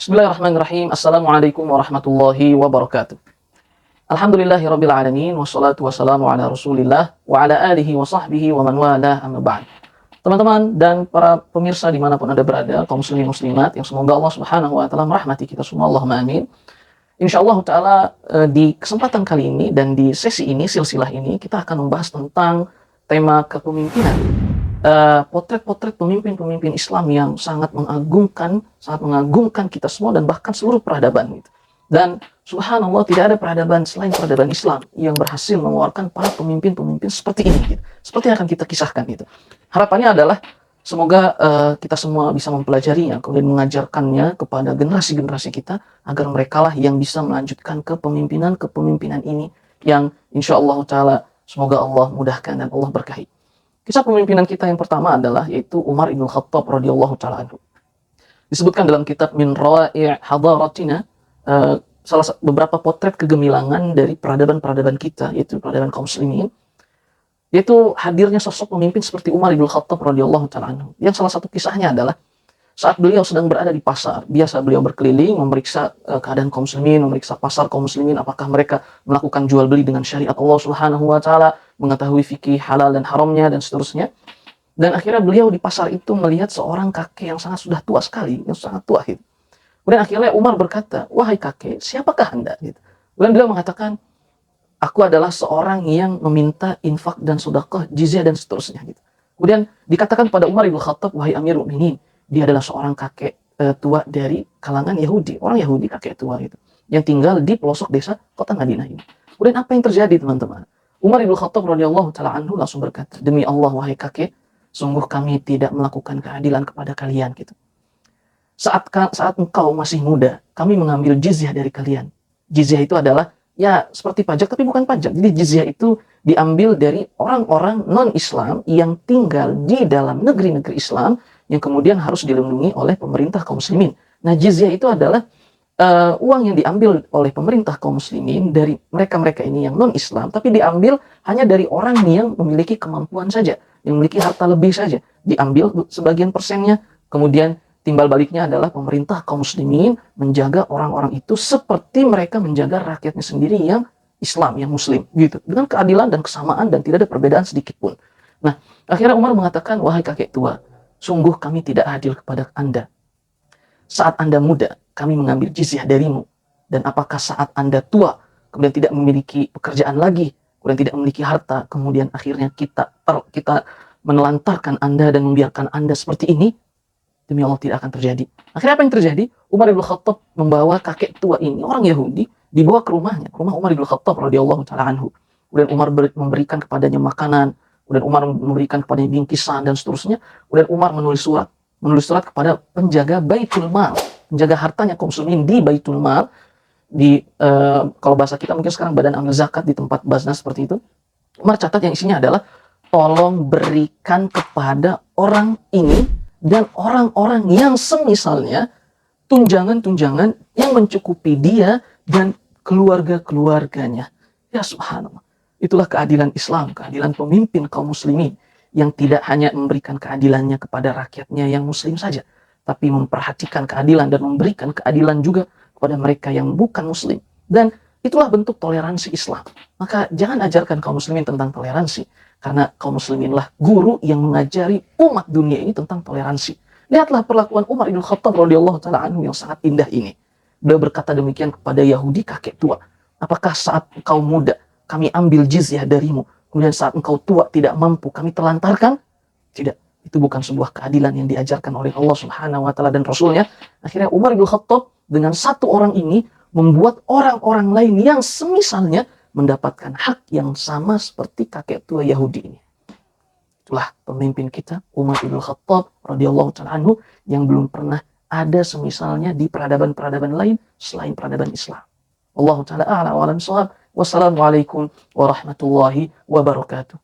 Bismillahirrahmanirrahim. Assalamualaikum warahmatullahi wabarakatuh. Alhamdulillahirabbil alamin wassalatu wassalamu ala Rasulillah wa ala alihi wa sahbihi wa man walah amma ba'd. Teman-teman dan para pemirsa dimanapun Anda berada, kaum muslimin muslimat yang semoga Allah Subhanahu wa taala merahmati kita semua, Allahumma amin. Insyaallah taala di kesempatan kali ini dan di sesi ini, silsilah ini, kita akan membahas tentang tema kepemimpinan. Potret-potret pemimpin-pemimpin Islam yang sangat mengagumkan kita semua dan bahkan seluruh peradaban gitu. Dan subhanallah, tidak ada peradaban selain peradaban Islam yang berhasil mengeluarkan para pemimpin-pemimpin seperti ini gitu. Seperti yang akan kita kisahkan gitu. Harapannya adalah semoga kita semua bisa mempelajarinya, kemudian mengajarkannya kepada generasi-generasi kita agar merekalah yang bisa melanjutkan kepemimpinan ini yang insyaallah taala semoga Allah mudahkan dan Allah berkahi. Kisah pemimpinan kita yang pertama adalah yaitu Umar ibn Khattab radhiyallahu taala anhu. Disebutkan dalam kitab Min Rawa'i' Hadaratina beberapa potret kegemilangan dari peradaban-peradaban kita, yaitu peradaban kaum muslimin, yaitu hadirnya sosok pemimpin seperti Umar ibn Khattab radhiyallahu taala anhu. Yang salah satu kisahnya adalah saat beliau sedang berada di pasar, biasa beliau berkeliling memeriksa keadaan kaum muslimin, memeriksa pasar kaum muslimin, apakah mereka melakukan jual beli dengan syariat Allah Subhanahu wa taala, mengetahui fikih halal dan haramnya dan seterusnya. Dan akhirnya beliau di pasar itu melihat seorang kakek yang sudah tua sekali, yang sangat tua gitu. Kemudian akhirnya Umar berkata, "Wahai kakek, siapakah Anda?" gitu. Kemudian beliau mengatakan, "Aku adalah seorang yang meminta infak dan sedekah, jizyah dan seterusnya." gitu. Kemudian dikatakan pada Umar ibn Khattab, "Wahai Amirul Mukminin, dia adalah seorang kakek tua dari kalangan Yahudi, orang Yahudi kakek tua itu, yang tinggal di pelosok desa kota Madinah ini." Kemudian apa yang terjadi, teman-teman? Umar ibn Khattab radhiyallahu taala anhu langsung berkata, "Demi Allah, wahai kakek, sungguh kami tidak melakukan keadilan kepada kalian gitu. Saat engkau masih muda, kami mengambil jizyah dari kalian." Jizyah itu adalah ya seperti pajak tapi bukan pajak. Jadi jizyah itu diambil dari orang-orang non-Islam yang tinggal di dalam negeri-negeri Islam yang kemudian harus dilindungi oleh pemerintah kaum muslimin. Nah, jizyah itu adalah uang yang diambil oleh pemerintah kaum muslimin dari mereka-mereka ini yang non-Islam, tapi diambil hanya dari orang yang memiliki kemampuan saja, yang memiliki harta lebih saja. Diambil sebagian persennya, kemudian timbal baliknya adalah pemerintah kaum muslimin menjaga orang-orang itu seperti mereka menjaga rakyatnya sendiri yang Islam, yang muslim gitu, dengan keadilan dan kesamaan dan tidak ada perbedaan sedikit pun. Nah, akhirnya Umar mengatakan, "Wahai kakek tua, sungguh kami tidak adil kepada Anda. Saat Anda muda, kami mengambil jizyah darimu. Dan apakah saat Anda tua, kemudian tidak memiliki pekerjaan lagi, kemudian tidak memiliki harta, kemudian akhirnya kita menelantarkan Anda dan membiarkan Anda seperti ini? Demi Allah tidak akan terjadi." Akhirnya apa yang terjadi? Umar ibn Khattab membawa kakek tua ini, orang Yahudi, dibawa ke rumahnya, ke rumah Umar ibn Khattab radhiyallahu taala anhu. Kemudian Umar memberikan kepadanya makanan, kemudian Umar memberikan kepadanya bingkisan dan seterusnya. Kemudian Umar menulis surat kepada penjaga Baitul Mal, penjaga hartanya kaum muslimin di Baitul Mal, di kalau bahasa kita mungkin sekarang badan amil zakat di tempat Basnas seperti itu. Umar catat yang isinya adalah, tolong berikan kepada orang ini dan orang-orang yang semisalnya tunjangan-tunjangan yang mencukupi dia dan keluarga-keluarganya. Ya subhanallah. Itulah keadilan Islam, keadilan pemimpin kaum muslimin yang tidak hanya memberikan keadilannya kepada rakyatnya yang muslim saja, tapi memperhatikan keadilan dan memberikan keadilan juga kepada mereka yang bukan muslim. Dan itulah bentuk toleransi Islam. Maka jangan ajarkan kaum muslimin tentang toleransi, karena kaum musliminlah guru yang mengajari umat dunia ini tentang toleransi. Lihatlah perlakuan Umar ibn Khattab radhiyallahu taala anhu yang sangat indah ini. Beliau berkata demikian kepada Yahudi kakek tua, "Apakah saat engkau muda kami ambil jizyah darimu, kemudian saat engkau tua tidak mampu kami telantarkan?" Tidak. Itu bukan sebuah keadilan yang diajarkan oleh Allah Subhanahu wa taala dan Rasulnya. Akhirnya Umar ibn Khattab dengan satu orang ini membuat orang-orang lain yang semisalnya mendapatkan hak yang sama seperti kakek tua Yahudi ini. Itulah pemimpin kita, Umar ibn Khattab radhiyallahu taala anhu, yang belum pernah ada semisalnya di peradaban-peradaban lain selain peradaban Islam. Allahu taala a'lam wa alam shawab. Wassalamualaikum warahmatullahi wabarakatuh.